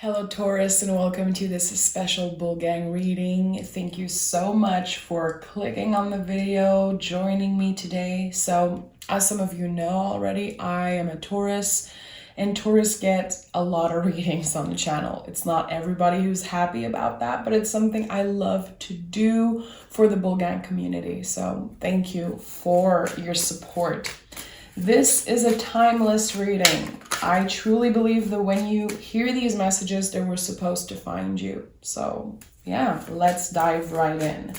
Hello Taurus, and welcome to this special Bull Gang reading. Thank you so much for clicking on the video, joining me today. So as some of you know already, I am a Taurus, and Taurus gets a lot of readings on the channel. It's not everybody who's happy about that, but it's something I love to do for the Bull Gang community. So thank you for your support. This is a timeless reading. I truly believe that when you hear these messages, they were supposed to find you. So yeah, let's dive right in.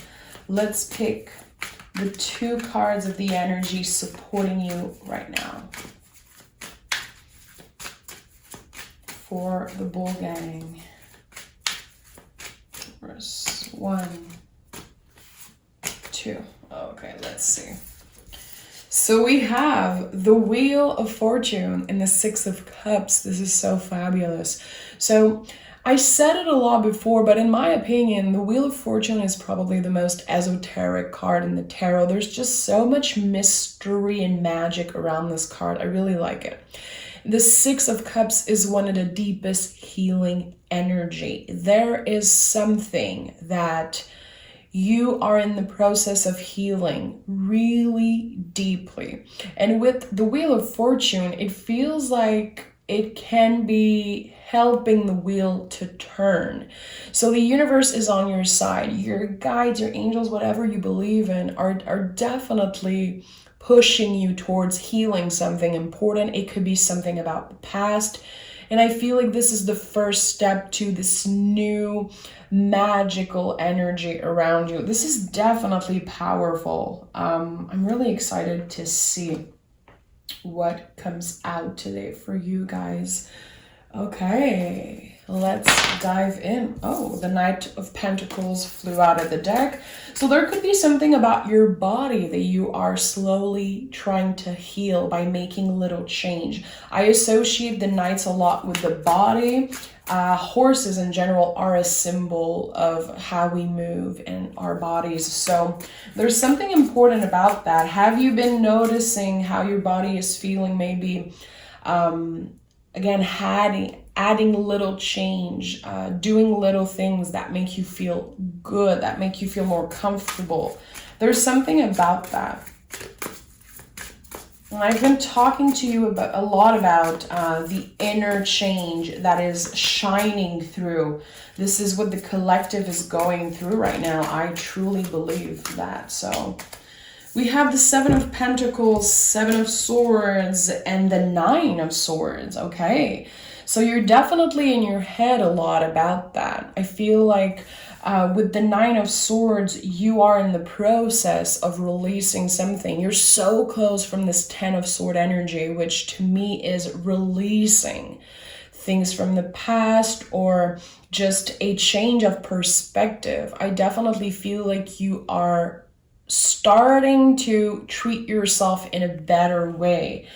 Let's pick the two cards of the energy supporting you right now for the Bull Gang. Verse 1, 2. Okay, let's see. So we have the Wheel of Fortune and the Six of Cups. This is so fabulous. So I said it a lot before, but in my opinion, the Wheel of Fortune is probably the most esoteric card in the tarot. There's just so much mystery and magic around this card. I really like it. The Six of Cups is one of the deepest healing energy. There is something that you are in the process of healing really deeply. And with the Wheel of Fortune, it feels like it can be helping the wheel to turn. So the universe is on your side. Your guides, your angels, whatever you believe in, are definitely pushing you towards healing something important. It could be something about the past. And I feel like this is the first step to this new magical energy around you. This is definitely powerful. I'm really excited to see what comes out today for you guys. Okay, let's dive in. Oh, the Knight of Pentacles flew out of the deck. So there could be something about your body that you are slowly trying to heal by making little change. I associate the Knights a lot with the body. Horses in general are a symbol of how we move in our bodies. So there's something important about that. Have you been noticing how your body is feeling? Maybe again, adding little change, doing little things that make you feel good, that make you feel more comfortable. There's something about that. And I've been talking to you about a lot about the inner change that is shining through. This is what the collective is going through right now. I truly believe that. So we have the Seven of Pentacles, Seven of Swords, and the Nine of Swords. Okay, so you're definitely in your head a lot about that. I feel like with the Nine of Swords, you are in the process of releasing something. You're so close from this Ten of Sword energy, which to me is releasing things from the past or just a change of perspective. I definitely feel like you are starting to treat yourself in a better way.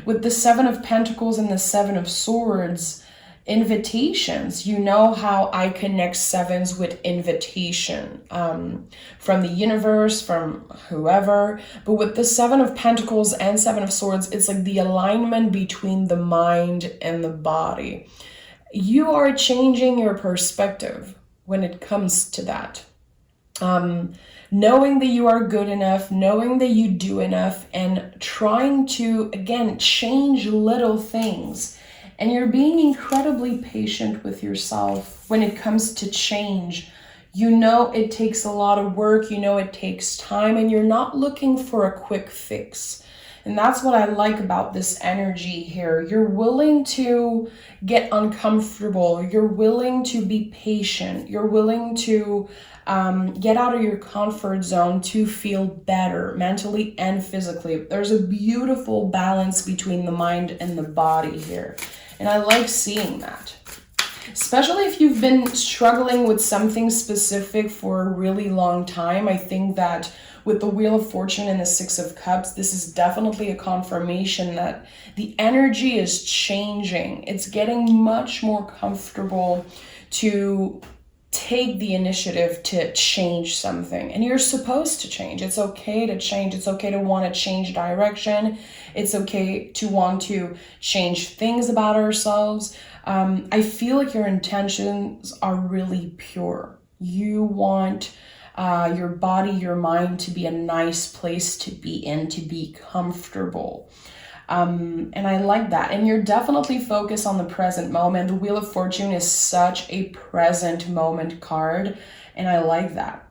With the Seven of Pentacles and the Seven of Swords, invitations. You know how I connect sevens with invitation from the universe, from whoever. But with the Seven of Pentacles and Seven of Swords, it's like the alignment between the mind and the body. You are changing your perspective when it comes to that. Knowing that you are good enough, knowing that you do enough, and trying to, again, change little things. And you're being incredibly patient with yourself when it comes to change. You know it takes a lot of work, you know it takes time, and you're not looking for a quick fix. And that's what I like about this energy here. You're willing to get uncomfortable. You're willing to be patient. You're willing to get out of your comfort zone to feel better mentally and physically. There's a beautiful balance between the mind and the body here. And I like seeing that. Especially if you've been struggling with something specific for a really long time. I think that with the Wheel of Fortune and the Six of Cups, this is definitely a confirmation that the energy is changing. It's getting much more comfortable to take the initiative to change something. And you're supposed to change. It's okay to change. It's okay to want to change direction. It's okay to want to change things about ourselves. I feel like your intentions are really pure. You want your body, your mind to be a nice place to be in, to be comfortable. And I like that. And you're definitely focused on the present moment. The Wheel of Fortune is such a present moment card. And I like that.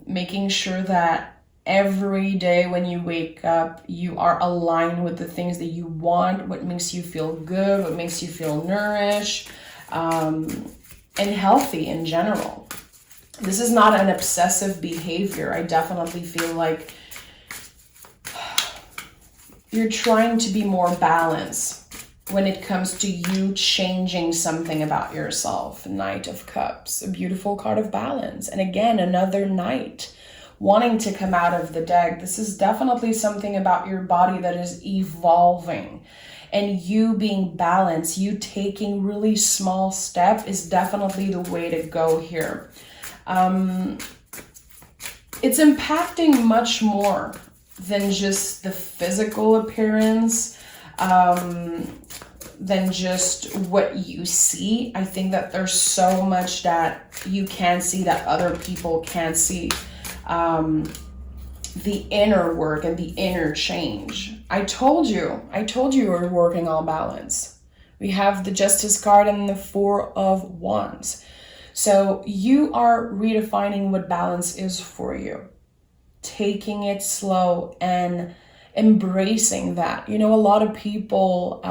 Making sure that every day when you wake up, you are aligned with the things that you want, what makes you feel good, what makes you feel nourished, and healthy in general. This is not an obsessive behavior. I definitely feel like you're trying to be more balanced when it comes to you changing something about yourself. Knight of Cups, a beautiful card of balance. And again, another knight wanting to come out of the deck. This is definitely something about your body that is evolving. And you being balanced, you taking really small steps is definitely the way to go here. It's impacting much more than just the physical appearance, than just what you see. I think that there's so much that you can see that other people can't see. The inner work and the inner change. I told you we're working on balance. We have the Justice card and the Four of Wands. So you are redefining what balance is for you. Taking it slow and embracing that. You know, a lot of people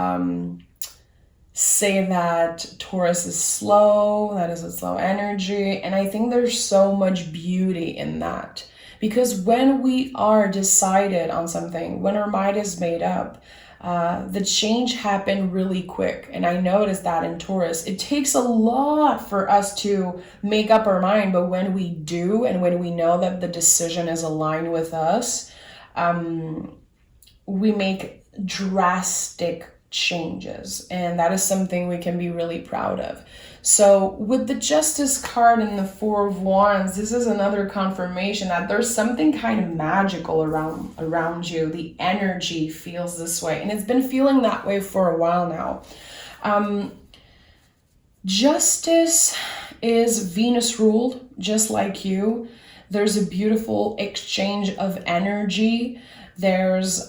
say that Taurus is slow, that is a slow energy. And I think there's so much beauty in that. Because when we are decided on something, when our mind is made up, the change happened really quick. And I noticed that in Taurus. It takes a lot for us to make up our mind, but when we do, and when we know that the decision is aligned with us, we make drastic changes. And that is something we can be really proud of. So with the Justice card and the Four of Wands, this is another confirmation that there's something kind of magical around you. The energy feels this way, and it's been feeling that way for a while now. Justice is Venus ruled, just like you. There's a beautiful exchange of energy. There's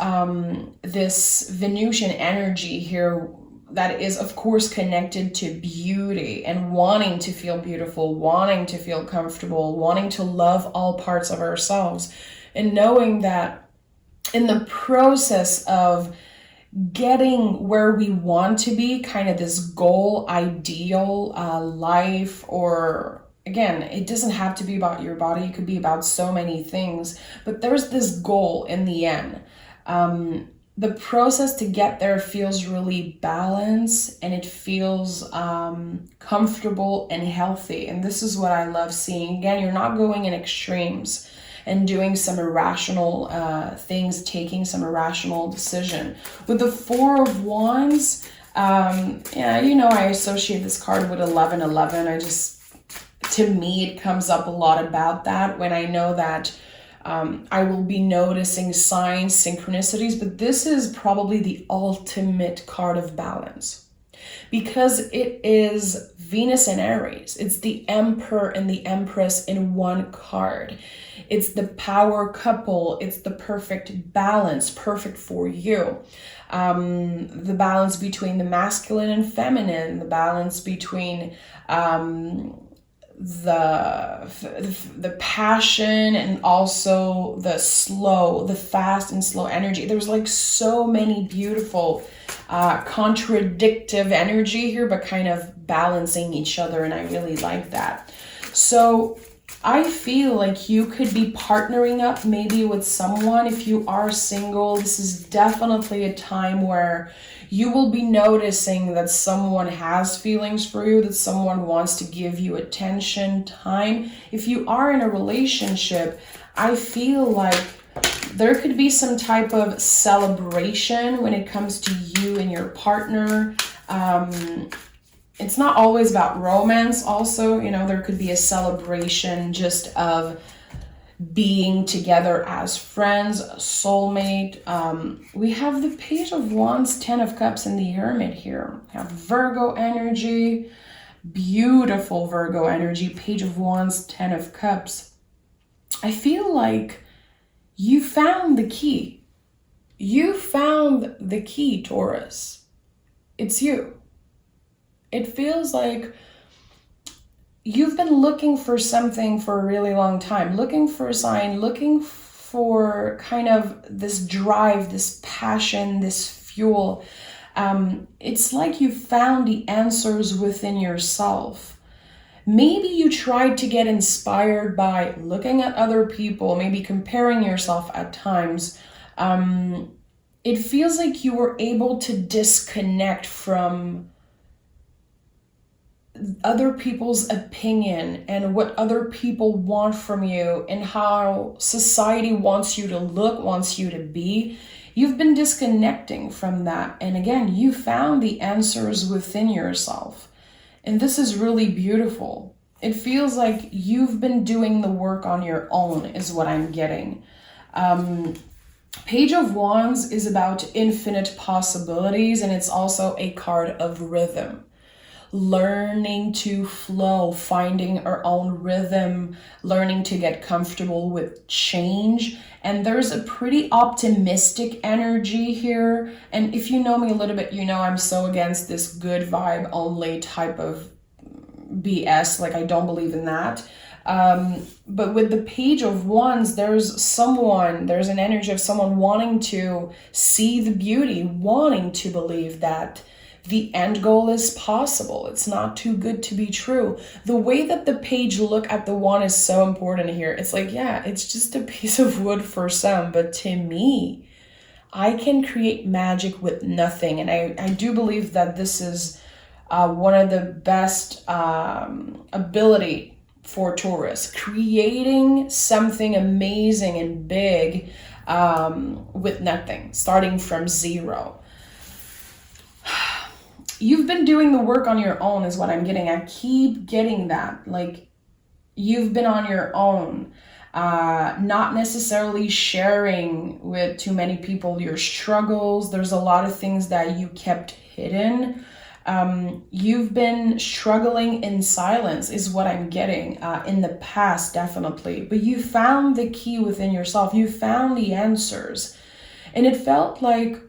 this Venusian energy here that is, of course, connected to beauty and wanting to feel beautiful, wanting to feel comfortable, wanting to love all parts of ourselves, and knowing that in the process of getting where we want to be, kind of this goal, ideal life, or again, it doesn't have to be about your body. It could be about so many things, but there's this goal in the end. The process to get there feels really balanced, and it feels comfortable and healthy. And this is what I love seeing. Again, you're not going in extremes and doing some irrational things, taking some irrational decision. With the Four of Wands, yeah, you know, I associate this card with 1111. To me, it comes up a lot about that when I know that I will be noticing signs, synchronicities, but this is probably the ultimate card of balance because it is Venus and Aries. It's the Emperor and the Empress in one card. It's the power couple. It's the perfect balance, perfect for you. The balance between the masculine and feminine, the balance between the passion and also the fast and slow energy. There's like so many beautiful contradictive energy here, but kind of balancing each other, and I really like that. So I feel like you could be partnering up maybe with someone. If you are single, this is definitely a time where you will be noticing that someone has feelings for you, that someone wants to give you attention, time. If you are in a relationship, I feel like there could be some type of celebration when it comes to you and your partner. it's not always about romance. Also, you know, there could be a celebration just of being together as friends, a soulmate. We have the Page of Wands, Ten of Cups, and the Hermit here. We have Virgo energy, beautiful Virgo energy, Page of Wands, Ten of Cups. I feel like you found the key. You found the key, Taurus. It's you. It feels like you've been looking for something for a really long time, looking for a sign, looking for kind of this drive, this passion, this fuel. It's like you found the answers within yourself. Maybe you tried to get inspired by looking at other people, maybe comparing yourself at times. It feels like you were able to disconnect from other people's opinion and what other people want from you and how society wants you to look, wants you to be. You've been disconnecting from that. And again, you found the answers within yourself. And this is really beautiful. It feels like you've been doing the work on your own is what I'm getting. Page of Wands is about infinite possibilities, and it's also a card of rhythm. Learning to flow, finding our own rhythm, learning to get comfortable with change. And there's a pretty optimistic energy here. And if you know me a little bit, you know I'm so against this good vibe only type of BS. Like, I don't believe in that. But with the Page of Wands, there's an energy of someone wanting to see the beauty, wanting to believe that the end goal is possible. It's not too good to be true. The way that the page look at the wand is so important here. It's like, yeah, it's just a piece of wood for some, but to me, I can create magic with nothing. And I do believe that this is one of the best ability for Taurus, creating something amazing and big with nothing, starting from zero. You've been doing the work on your own is what I'm getting. I keep getting that. Like, you've been on your own, not necessarily sharing with too many people your struggles. There's a lot of things that you kept hidden. You've been struggling in silence is what I'm getting in the past, definitely. But you found the key within yourself. You found the answers. And it felt like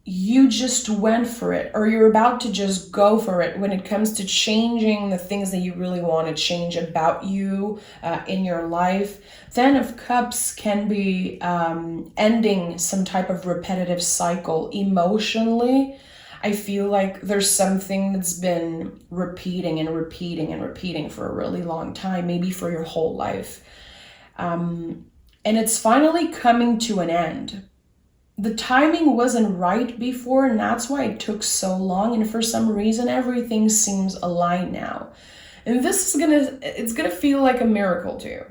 you just went for it, or you're about to just go for it when it comes to changing the things that you really want to change about you in your life. Ten of Cups can be ending some type of repetitive cycle emotionally. I feel like there's something that's been repeating and repeating and repeating for a really long time, maybe for your whole life. And it's finally coming to an end. The timing wasn't right before, and that's why it took so long. And for some reason, everything seems aligned now. And this is it's gonna feel like a miracle to you.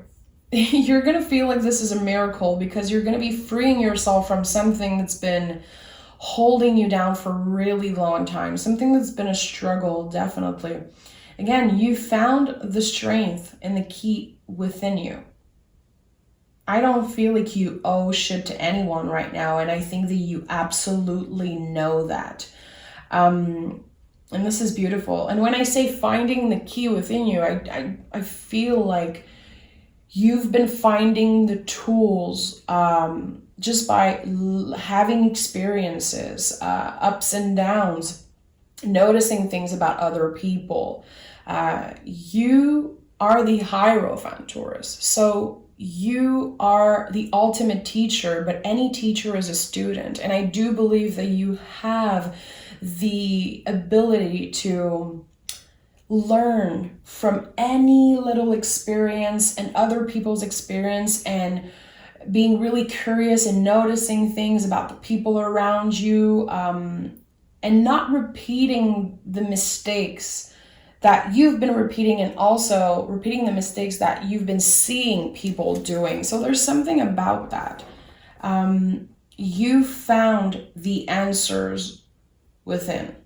You're gonna feel like this is a miracle because you're gonna be freeing yourself from something that's been holding you down for a really long time, something that's been a struggle, definitely. Again, you found the strength and the key within you. I don't feel like you owe shit to anyone right now, and I think that you absolutely know that. And this is beautiful. And when I say finding the key within you, I feel like you've been finding the tools just by having experiences, ups and downs, noticing things about other people. You are the Hierophant, Taurus. So you are the ultimate teacher, but any teacher is a student. And I do believe that you have the ability to learn from any little experience and other people's experience, and being really curious and noticing things about the people around you, and not repeating the mistakes that you've been repeating, and also repeating the mistakes that you've been seeing people doing. So there's something about that. You found the answers within.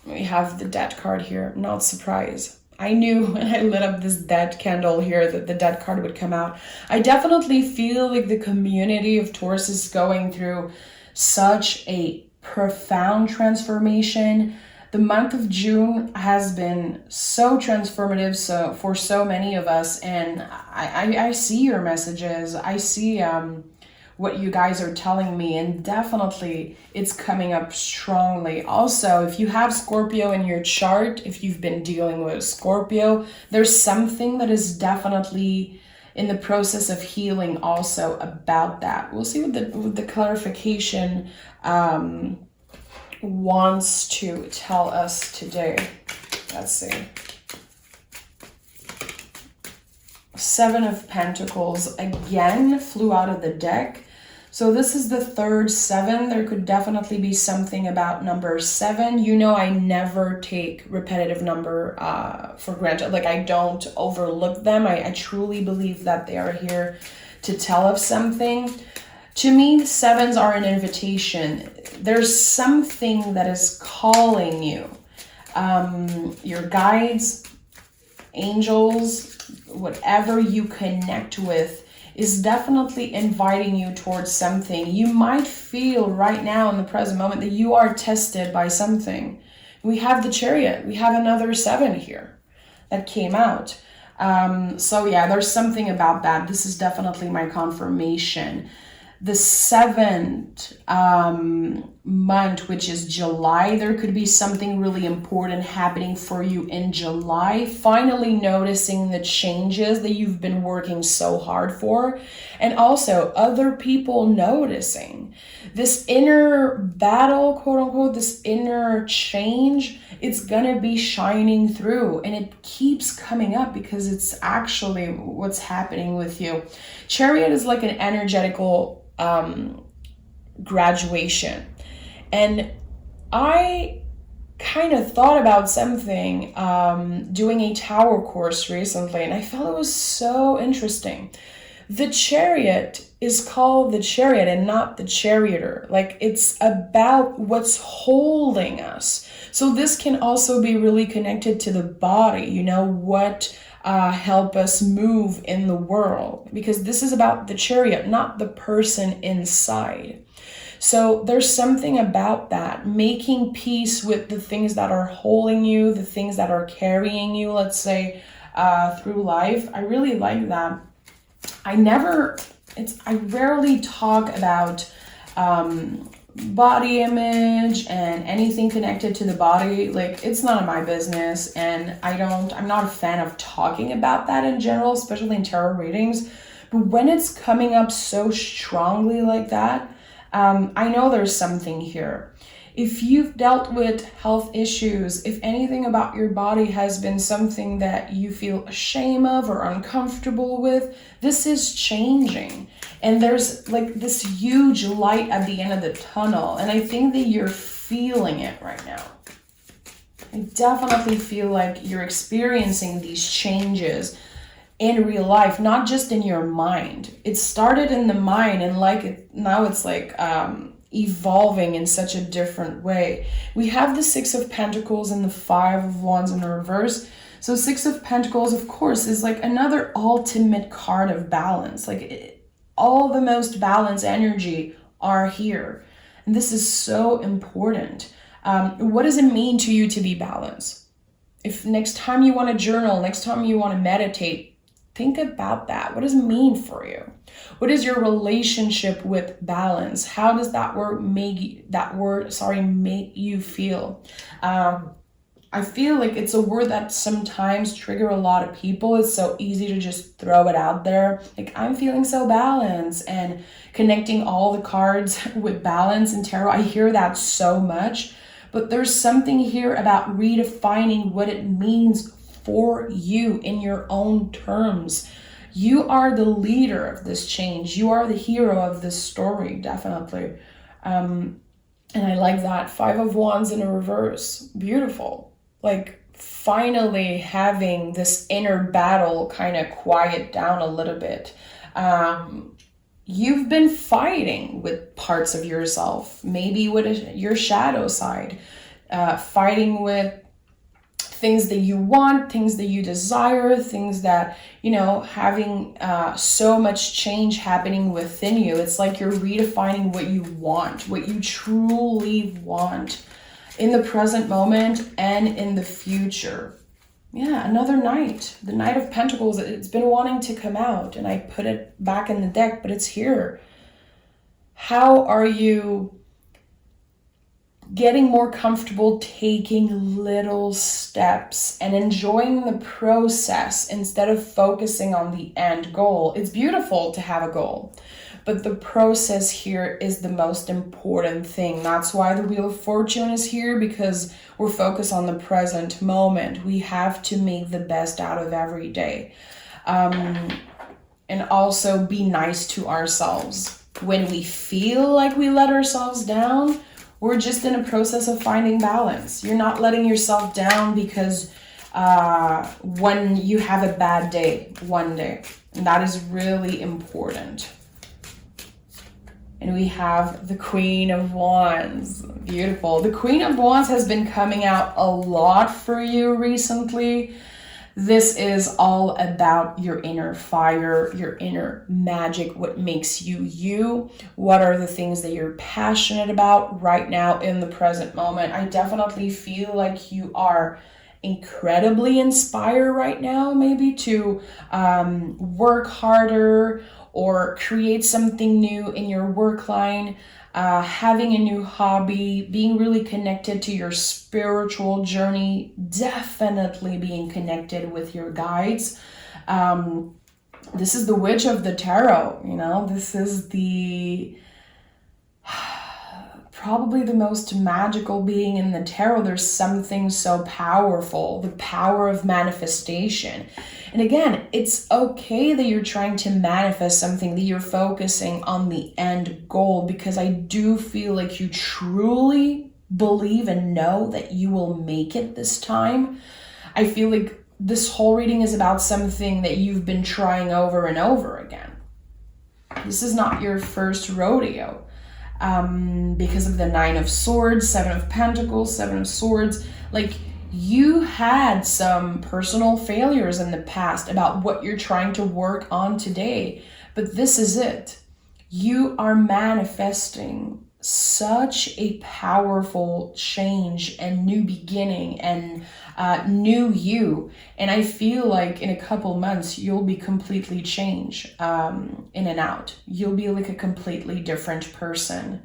We have the Death card here. Not surprised. I knew when I lit up this Death candle here that the Death card would come out. I definitely feel like the community of Taurus is going through such a profound transformation. The month of June has been so transformative for so many of us, and I see your messages. I see what you guys are telling me, and definitely it's coming up strongly. Also, if you have Scorpio in your chart, if you've been dealing with Scorpio, there's something that is definitely in the process of healing also about that. We'll see what the clarification wants to tell us today. Let's see. Seven of Pentacles again flew out of the deck. So this is the third seven. There could definitely be something about number 7. You know, I never take repetitive number for granted. Like, I don't overlook them. I truly believe that they are here to tell us something. To me, 7s are an invitation. There's something that is calling you. Your guides, angels, whatever you connect with is definitely inviting you towards something. You might feel right now in the present moment that you are tested by something. We have the Chariot. We have another 7 here that came out. So yeah, there's something about that. This is definitely my confirmation. The 7th month, which is July, there could be something really important happening for you in July. Finally noticing the changes that you've been working so hard for. And also other people noticing this inner battle, quote unquote, this inner change. It's gonna be shining through, and it keeps coming up because it's actually what's happening with you. Chariot is like an energetical graduation. And I kind of thought about something doing a Tower course recently, and I felt it was so interesting. The Chariot is called the Chariot and not the Charioteer. Like, it's about what's holding us. So this can also be really connected to the body, you know, what help us move in the world, because this is about the Chariot, not the person inside. So there's something about that, making peace with the things that are holding you, the things that are carrying you, let's say, through life. I really like that. I rarely talk about body image and anything connected to the body. Like, it's none of my business, and I'm not a fan of talking about that in general, especially in tarot readings. But when it's coming up so strongly like that, I know there's something here. If you've dealt with health issues, if anything about your body has been something that you feel ashamed of or uncomfortable with, this is changing. And there's like this huge light at the end of the tunnel. And I think that you're feeling it right now. I definitely feel like you're experiencing these changes in real life, not just in your mind. It started in the mind, and now it's like evolving in such a different way. We have the 6 of Pentacles and the 5 of Wands in the reverse. So 6 of Pentacles, of course, is like another ultimate card of balance. Like, all the most balanced energy are here. And this is so important. What does it mean to you to be balanced? If next time you want to journal, next time you want to meditate, think about that. What does it mean for you? What is your relationship with balance? How does that word make you feel? I feel like it's a word that sometimes trigger a lot of people. It's so easy to just throw it out there. Like, I'm feeling so balanced, and connecting all the cards with balance and tarot. I hear that so much, but there's something here about redefining what it means for you in your own terms. You are the leader of this change. You are the hero of this story, definitely. And I like that. 5 of Wands in a reverse. Beautiful. Like, finally having this inner battle kind of quiet down a little bit. You've been fighting with parts of yourself, maybe with your shadow side. fighting with things that you want, things that you desire, things that, having so much change happening within you. It's like you're redefining what you want, what you truly want in the present moment and in the future. Yeah, another knight, the Knight of Pentacles. It's been wanting to come out, and I put it back in the deck, but it's here. How are you getting more comfortable taking little steps and enjoying the process instead of focusing on the end goal? It's beautiful to have a goal, but the process here is the most important thing. That's why the Wheel of Fortune is here, because we're focused on the present moment. We have to make the best out of every day. And also be nice to ourselves. When we feel like we let ourselves down, we're just in a process of finding balance. You're not letting yourself down because when you have a bad day one day. And that is really important. And we have the Queen of Wands. Beautiful. The Queen of Wands has been coming out a lot for you recently. This is all about your inner fire, your inner magic, what makes you you. What are the things that you're passionate about right now in the present moment? I definitely feel like you are incredibly inspired right now, maybe to work harder or create something new in your work line, having a new hobby, being really connected to your spiritual journey, definitely being connected with your guides. This is the Witch of the Tarot, this is probably the most magical being in the tarot. There's something so powerful, the power of manifestation. And again, it's okay that you're trying to manifest something, that you're focusing on the end goal, because I do feel like you truly believe and know that you will make it this time. I feel like this whole reading is about something that you've been trying over and over again. This is not your first rodeo. Because of the Nine of Swords, Seven of Pentacles, Seven of Swords, like you had some personal failures in the past about what you're trying to work on today, but this is it. You are manifesting such a powerful change and new beginning and new you. And I feel like in a couple months, you'll be completely changed in and out. You'll be like a completely different person.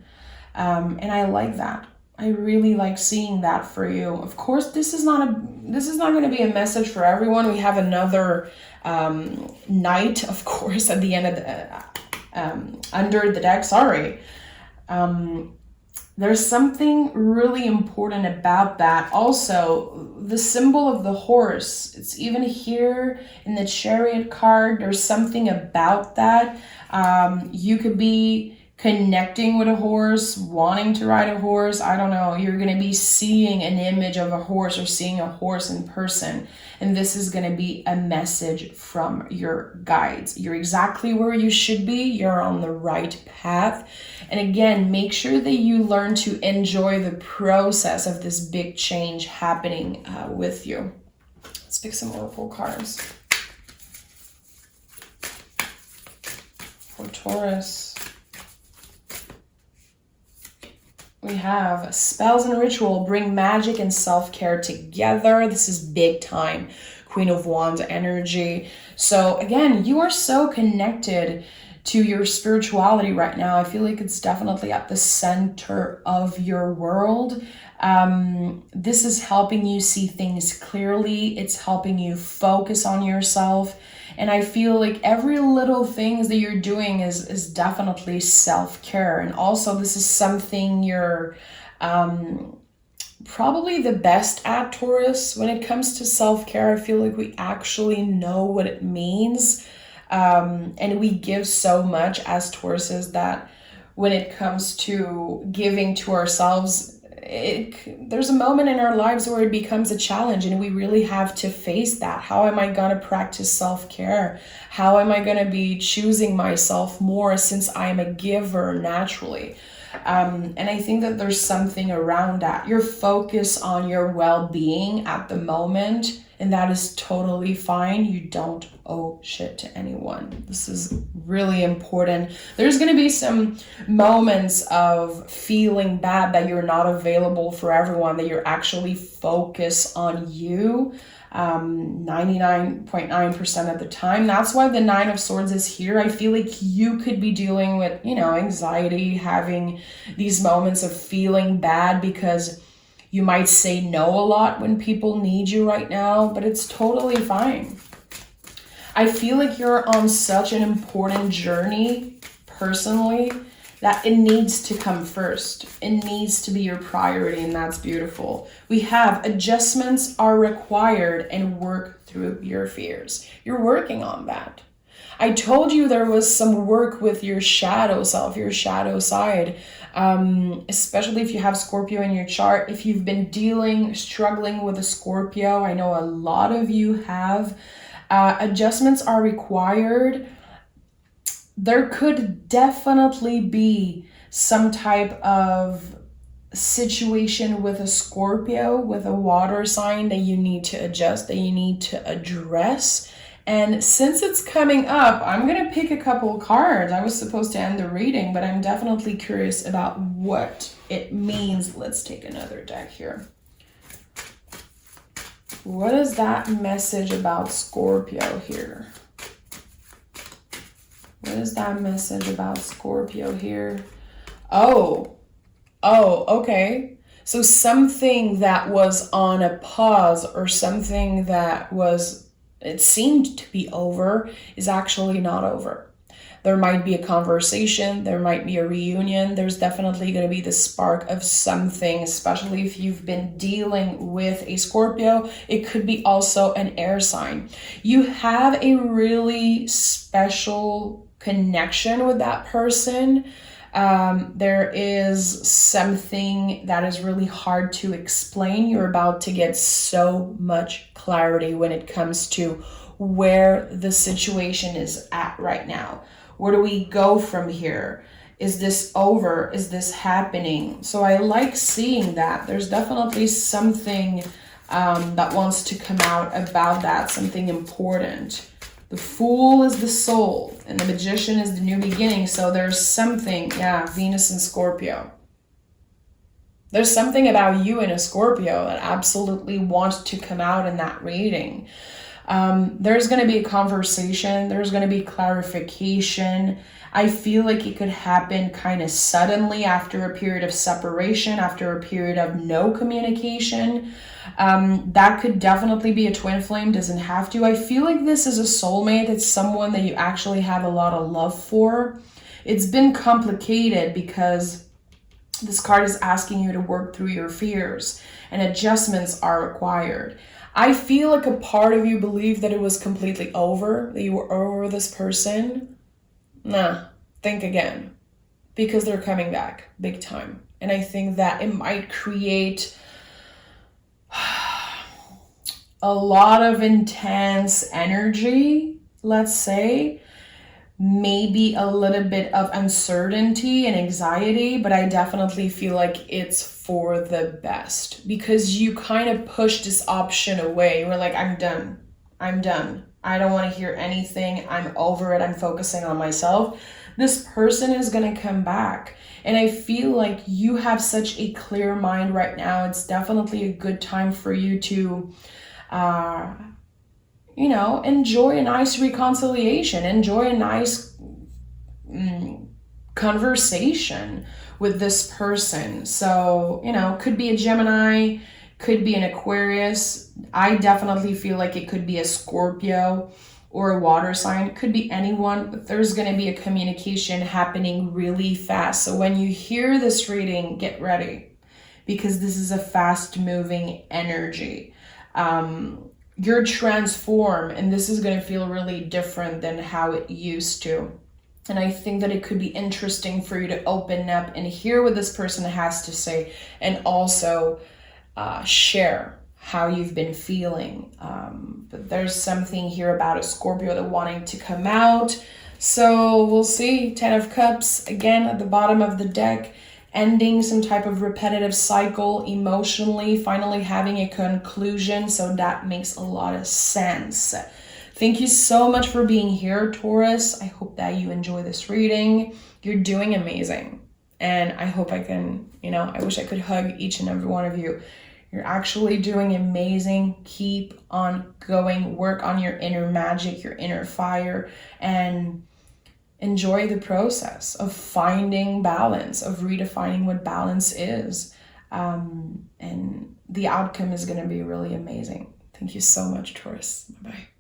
And I like that. I really like seeing that for you. Of course, this is not going to be a message for everyone. We have another knight, of course, at the end of the under the deck. Sorry. There's something really important about that. Also, the symbol of the horse, it's even here in the Chariot card. There's something about that. You could be connecting with a horse, wanting to ride a horse. I don't know. You're going to be seeing an image of a horse or seeing a horse in person. And this is going to be a message from your guides. You're exactly where you should be. You're on the right path. And again, make sure that you learn to enjoy the process of this big change happening with you. Let's pick some Oracle cards for Taurus. We have spells and ritual bring magic and self-care together. This is big time Queen of Wands energy. So again, you are so connected to your spirituality right now. I feel like it's definitely at the center of your world. This is helping you see things clearly. It's helping you focus on yourself. And I feel like every little things that you're doing is definitely self-care. And also this is something you're probably the best at, Taurus. When it comes to self-care, I feel like we actually know what it means. And we give so much as Tauruses that when it comes to giving to ourselves, there's a moment in our lives where it becomes a challenge and we really have to face that. How am I going to practice self-care? How am I going to be choosing myself more since I am a giver naturally? And I think that there's something around that. You're focused on your well-being at the moment, and that is totally fine. You don't owe shit to anyone. This is really important. There's going to be some moments of feeling bad that you're not available for everyone, that you're actually focused on you 99.9% of the time. That's why the Nine of Swords is here. I feel like you could be dealing with, anxiety, having these moments of feeling bad because you might say no a lot when people need you right now, but it's totally fine. I feel like you're on such an important journey personally that it needs to come first. It needs to be your priority, and that's beautiful. We have adjustments are required and work through your fears. You're working on that. I told you there was some work with your shadow self, your shadow side, especially if you have Scorpio in your chart. If you've been struggling with a Scorpio, I know a lot of you have. Adjustments are required. There could definitely be some type of situation with a Scorpio, with a water sign that you need to adjust, that you need to address. And since it's coming up, I'm going to pick a couple cards. I was supposed to end the reading, but I'm definitely curious about what it means. Let's take another deck here. What is that message about Scorpio here? What is that message about Scorpio here? Oh, okay. So something that was on a pause or something that it seemed to be over is actually not over. There might be a conversation, there might be a reunion, there's definitely going to be the spark of something, especially if you've been dealing with a Scorpio. It could be also an air sign. You have a really special connection with that person. There is something that is really hard to explain. You're about to get so much clarity when it comes to where the situation is at right now. Where do we go from here? Is this over? Is this happening? So I like seeing that. There's definitely something that wants to come out about that, something important. The Fool is the soul, and the Magician is the new beginning. So there's something, Venus and Scorpio. There's something about you in a Scorpio that absolutely wants to come out in that reading. There's going to be a conversation. There's going to be clarification. I feel like it could happen kind of suddenly after a period of separation, after a period of no communication. That could definitely be a twin flame, doesn't have to. I feel like this is a soulmate. It's someone that you actually have a lot of love for. It's been complicated because this card is asking you to work through your fears, and adjustments are required. I feel like a part of you believed that it was completely over, that you were over this person. Nah, think again, because they're coming back big time. And I think that it might create a lot of intense energy, let's say, maybe a little bit of uncertainty and anxiety, but I definitely feel like it's for the best because you kind of push this option away. You were like, I'm done. I don't want to hear anything. I'm over it. I'm focusing on myself. This person is going to come back. And I feel like you have such a clear mind right now. It's definitely a good time for you to enjoy a nice reconciliation, enjoy a nice conversation with this person. So, could be a Gemini, could be an Aquarius. I definitely feel like it could be a Scorpio or a water sign. Could be anyone, but there's going to be a communication happening really fast. So when you hear this reading, get ready because this is a fast-moving energy. You're transformed, and this is going to feel really different than how it used to. And I think that it could be interesting for you to open up and hear what this person has to say, and also share how you've been feeling. But there's something here about a Scorpio that wanting to come out. So we'll see. 10 of Cups, again, at the bottom of the deck. ending some type of repetitive cycle emotionally, finally having a conclusion. So that makes a lot of sense. Thank you so much for being here, Taurus. I hope that you enjoy this reading. You're doing amazing. And I hope I can, I wish I could hug each and every one of you. You're actually doing amazing. Keep on going. Work on your inner magic, your inner fire, and enjoy the process of finding balance, of redefining what balance is. And the outcome is going to be really amazing. Thank you so much, Taurus. Bye-bye.